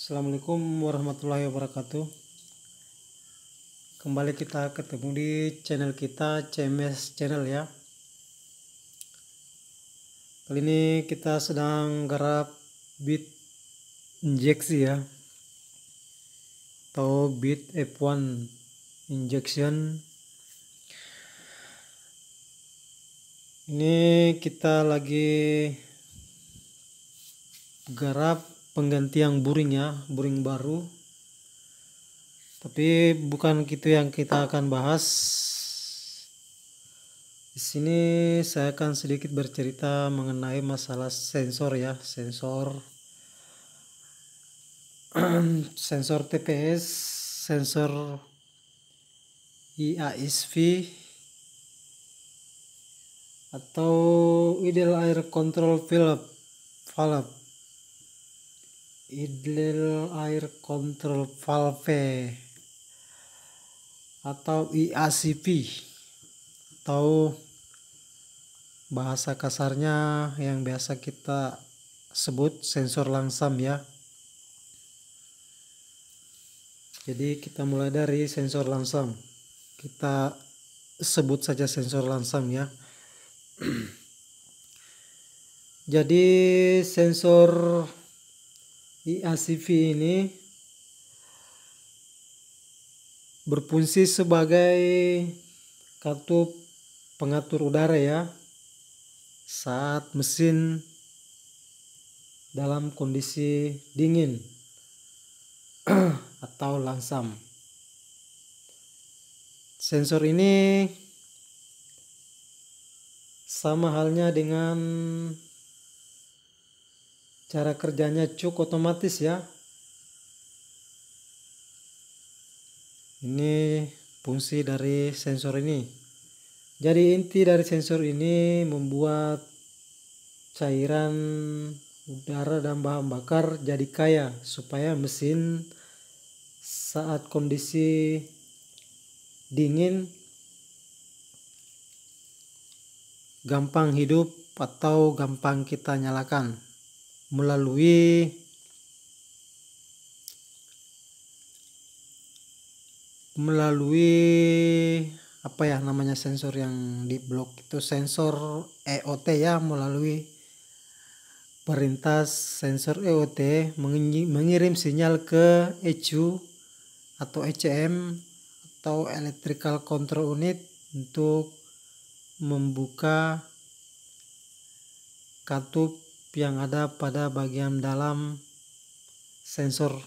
Assalamualaikum warahmatullahi wabarakatuh. Kembali kita ketemu di channel kita, CMS Channel ya. Kali ini kita sedang garap bit injeksi ya, atau bit F1 injection. Ini kita lagi garap penggantian buring ya, buring baru. Tapi bukan gitu yang kita akan bahas. Di sini saya akan sedikit bercerita mengenai masalah sensor ya, sensor sensor TPS, sensor IASV atau idle air control valve, idle air control valve atau IACV, atau bahasa kasarnya yang biasa kita sebut sensor langsam ya. Jadi kita mulai dari sensor langsam, kita sebut saja sensor langsam ya. Jadi sensor IACV ini berfungsi sebagai katup pengatur udara ya saat mesin dalam kondisi dingin atau langsam. Sensor ini sama halnya dengan cara kerjanya cuk otomatis ya. Ini fungsi dari sensor ini. Jadi inti dari sensor ini membuat cairan udara dan bahan bakar jadi kaya supaya mesin saat kondisi dingin gampang hidup atau gampang kita nyalakan melalui apa ya namanya sensor yang di blok itu, sensor EOT ya, melalui perintah sensor EOT mengirim sinyal ke ECU atau ECM atau Electrical Control Unit untuk membuka katup yang ada pada bagian dalam sensor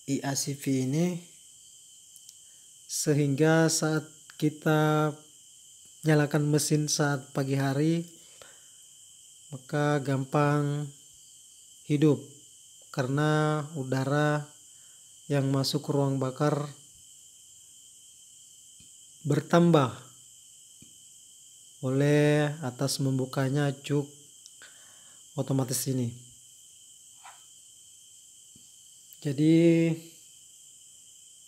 IACV ini, sehingga saat kita nyalakan mesin saat pagi hari maka gampang hidup karena udara yang masuk ke ruang bakar bertambah oleh atas membukanya cuk otomatis ini. Jadi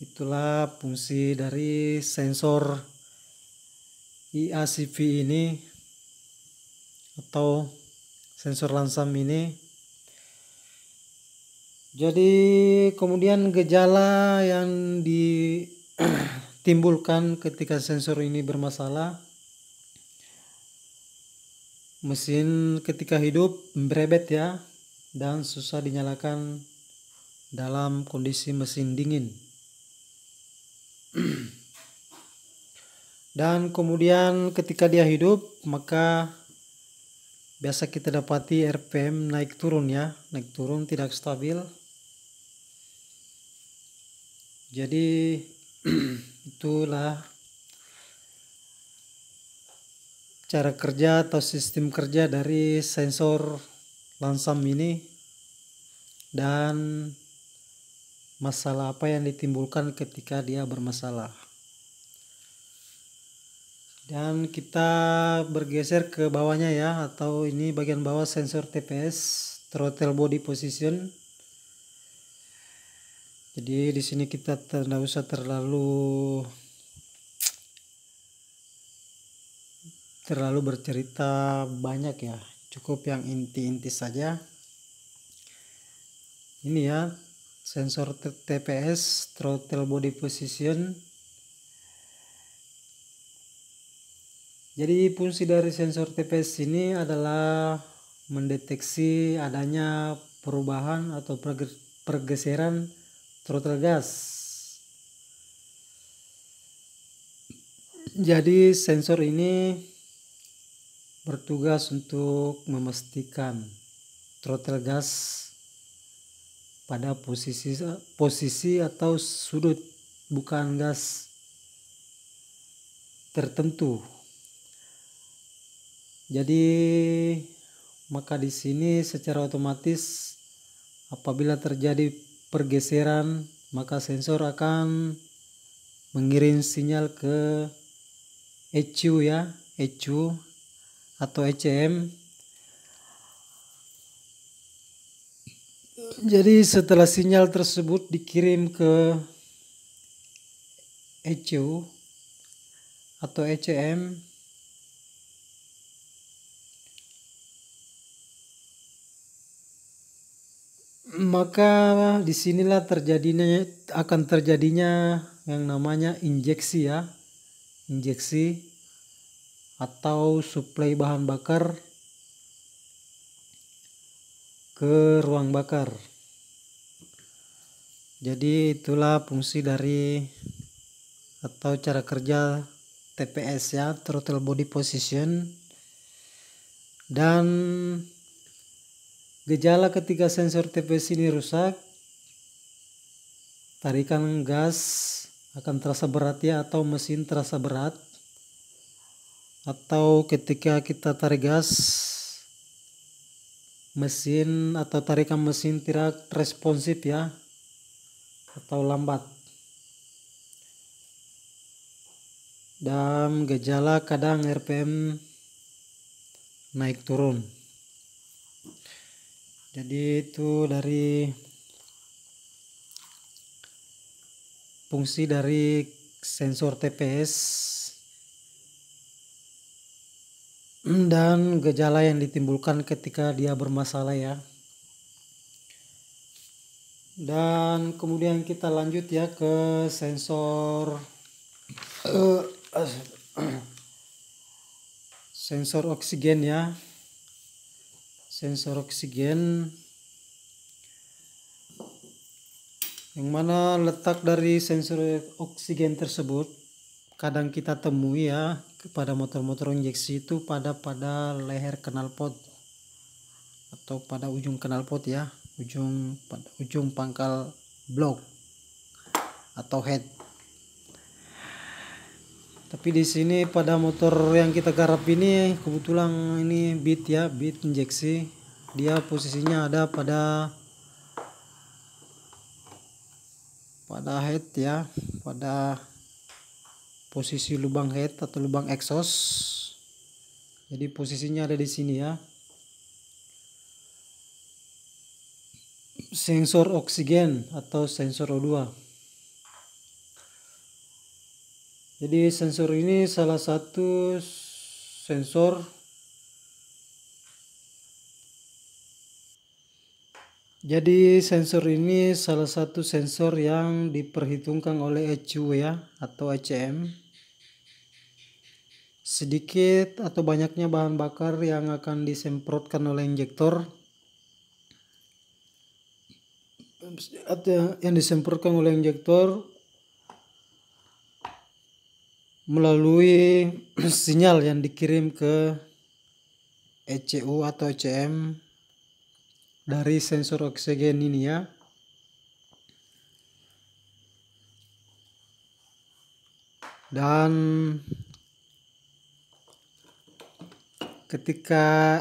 itulah fungsi dari sensor IACV ini atau sensor langsam ini. Jadi kemudian gejala yang ditimbulkan ketika sensor ini bermasalah, mesin ketika hidup berebet ya dan susah dinyalakan dalam kondisi mesin dingin. Dan kemudian ketika dia hidup maka biasa kita dapati RPM naik turun ya, naik turun tidak stabil. Jadi itulah cara kerja atau sistem kerja dari sensor langsam ini dan masalah apa yang ditimbulkan ketika dia bermasalah. Dan kita bergeser ke bawahnya ya, atau ini bagian bawah sensor TPS, throttle body position. Jadi di sini kita tidak usah terlalu bercerita banyak ya, cukup yang inti-inti saja. ini ya, sensor TPS, throttle body position. Jadi fungsi dari sensor TPS ini adalah mendeteksi adanya perubahan atau pergeseran throttle gas. Jadi sensor ini bertugas untuk memastikan throttle gas pada posisi atau sudut, bukan gas tertentu. Jadi maka di sini secara otomatis apabila terjadi pergeseran, maka sensor akan mengirim sinyal ke ECU ya, ECU atau ECM. Jadi setelah sinyal tersebut dikirim ke ECU atau ECM, maka disinilah akan terjadinya yang namanya injeksi ya, injeksi atau suplai bahan bakar ke ruang bakar. Jadi itulah fungsi dari atau cara kerja TPS ya, throttle body position. Dan gejala ketika sensor TPS ini rusak, tarikan gas akan terasa berat ya, atau mesin terasa berat. Atau ketika kita tarik gas, mesin atau tarikan mesin tidak responsif ya, atau lambat. Dan gejala kadang RPM naik turun. Jadi itu dari fungsi dari sensor TPS dan gejala yang ditimbulkan ketika dia bermasalah ya. Dan kemudian kita lanjut ya ke sensor sensor oksigen ya. Sensor oksigen, yang mana letak dari sensor oksigen tersebut kadang kita temui ya pada motor-motor injeksi itu pada leher knalpot atau pada ujung knalpot ya, ujung pangkal blok atau head. Tapi di sini pada motor yang kita garap ini kebetulan ini beat ya, beat injeksi. Dia posisinya ada pada head ya, pada posisi lubang head atau lubang exhaust. Jadi posisinya ada di sini ya. Sensor oksigen atau sensor O2. Jadi sensor ini salah satu sensor yang diperhitungkan oleh ECU ya atau ECM. Sedikit atau banyaknya bahan bakar yang akan disemprotkan oleh injektor melalui sinyal yang dikirim ke ECU atau ECM dari sensor oksigen ini ya. Dan ketika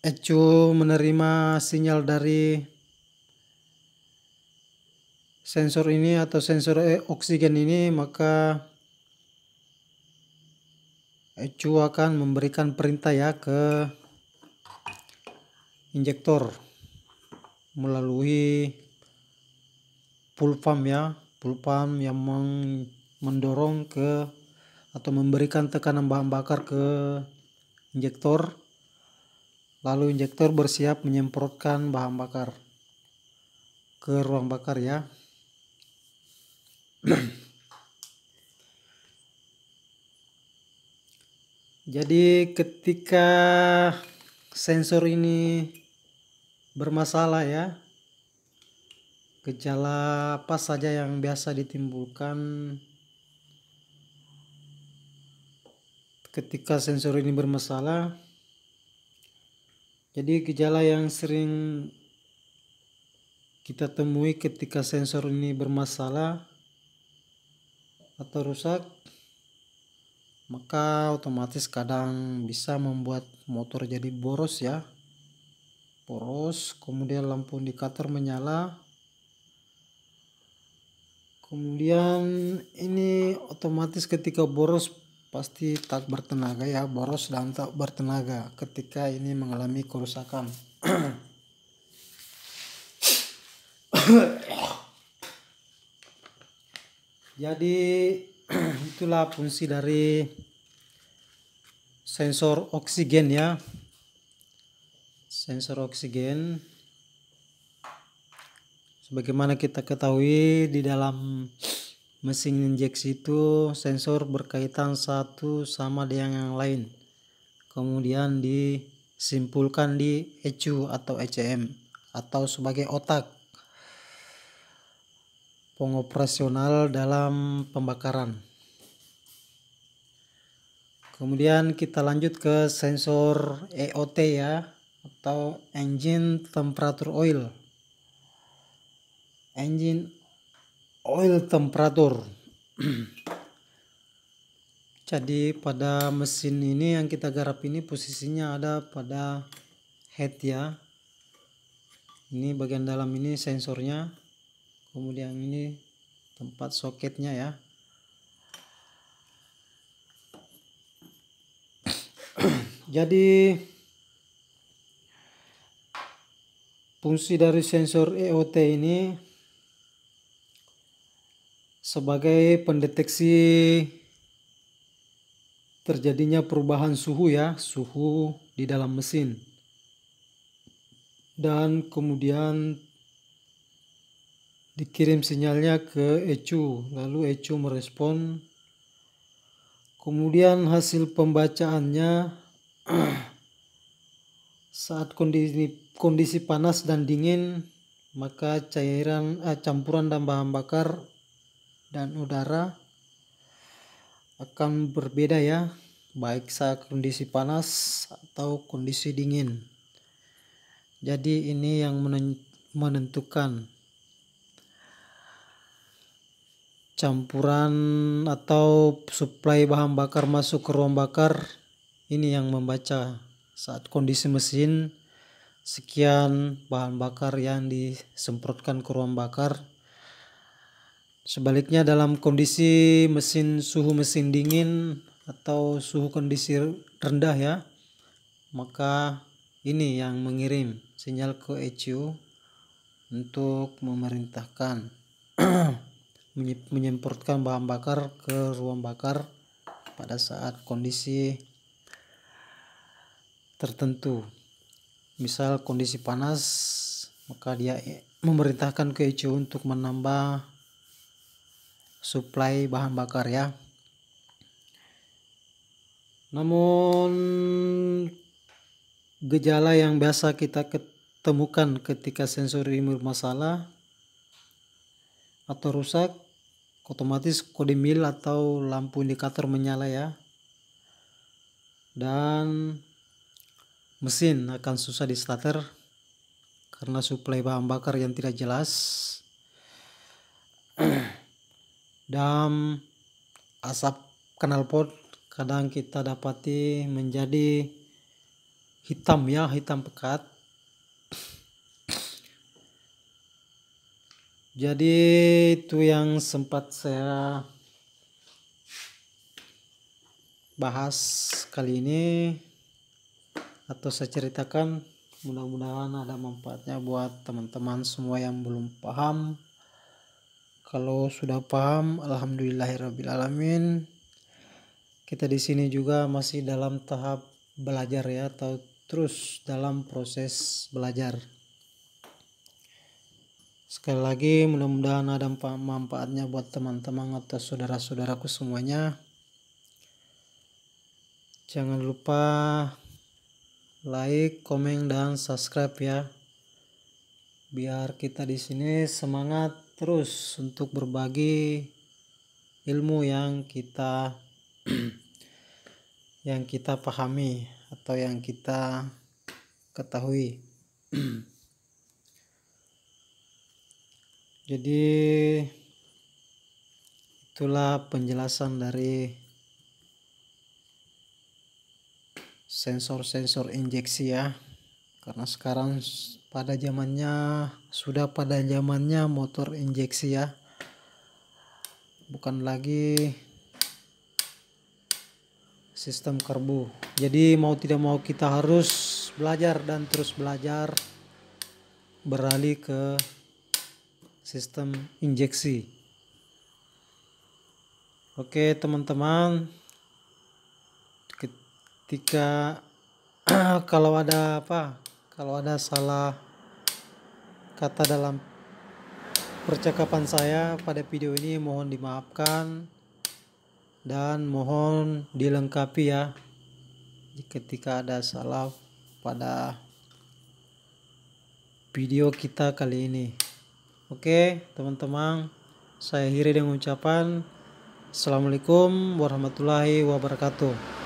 ECU menerima sinyal dari sensor ini atau sensor oksigen ini, maka ECU akan memberikan perintah ya ke injektor melalui pull pump ya, pull pump yang mendorong ke atau memberikan tekanan bahan bakar ke injektor, lalu injektor bersiap menyemprotkan bahan bakar ke ruang bakar ya. Jadi ketika sensor ini bermasalah ya, gejala apa saja yang biasa ditimbulkan ketika sensor ini bermasalah. Jadi gejala yang sering kita temui ketika sensor ini bermasalah atau rusak, maka otomatis kadang bisa membuat motor jadi boros ya. Boros, kemudian lampu indikator menyala. Kemudian ini otomatis ketika boros pasti tak bertenaga ya, boros dan tak bertenaga ketika ini mengalami kerusakan. Jadi itulah fungsi dari sensor oksigen ya. Sensor oksigen, sebagaimana kita ketahui di dalam mesin injeksi itu sensor berkaitan satu sama dengan yang lain. Kemudian disimpulkan di ECU atau ECM atau sebagai otak pengoperasional dalam pembakaran. Kemudian kita lanjut ke sensor EOT ya, atau engine temperature oil. Engine oil temperature. Jadi pada mesin ini yang kita garap ini posisinya ada pada head ya. Ini bagian dalam ini sensornya. Kemudian ini tempat soketnya ya. Jadi fungsi dari sensor EOT ini sebagai pendeteksi terjadinya perubahan suhu ya, suhu di dalam mesin. Dan kemudian dikirim sinyalnya ke ECU, lalu ECU merespon. Kemudian hasil pembacaannya saat kondisi panas dan dingin, maka campuran dan bahan bakar dan udara akan berbeda ya, baik saat kondisi panas atau kondisi dingin. Jadi ini yang menentukan campuran atau suplai bahan bakar masuk ke ruang bakar. Ini yang membaca saat kondisi mesin sekian bahan bakar yang disemprotkan ke ruang bakar. Sebaliknya dalam kondisi suhu mesin dingin atau suhu kondisi rendah ya, maka ini yang mengirim sinyal ke ECU untuk memerintahkan menyemprotkan bahan bakar ke ruang bakar pada saat kondisi tertentu. Misal kondisi panas, maka dia memerintahkan ke ECU untuk menambah suplai bahan bakar ya. Namun gejala yang biasa kita ketemukan ketika sensor ini bermasalah atau rusak, otomatis kode mil atau lampu indikator menyala ya. Dan mesin akan susah di starter karena suplai bahan bakar yang tidak jelas. Dan asap knalpot kadang kita dapati menjadi hitam ya, hitam pekat. Jadi itu yang sempat saya bahas kali ini atau saya ceritakan. Mudah-mudahan ada manfaatnya buat teman-teman semua yang belum paham. Kalau sudah paham, alhamdulillahirrabbilalamin. Kita di sini juga masih dalam tahap belajar ya, atau terus dalam proses belajar. Sekali lagi mudah-mudahan ada manfaatnya buat teman-teman atau saudara-saudaraku semuanya. Jangan lupa like, komen, dan subscribe ya. Biar kita di sini semangat terus untuk berbagi ilmu yang kita pahami atau yang kita ketahui. Jadi itulah penjelasan dari sensor injeksi ya. Karena sekarang sudah pada zamannya motor injeksi ya. Bukan lagi sistem karbu. Jadi mau tidak mau kita harus belajar dan terus belajar beralih ke sistem injeksi. Oke teman-teman, ketika kalau ada salah kata dalam percakapan saya pada video ini mohon dimaafkan dan mohon dilengkapi ya ketika ada salah pada video kita kali ini. Oke teman-teman, saya akhiri dengan ucapan Assalamualaikum warahmatullahi wabarakatuh.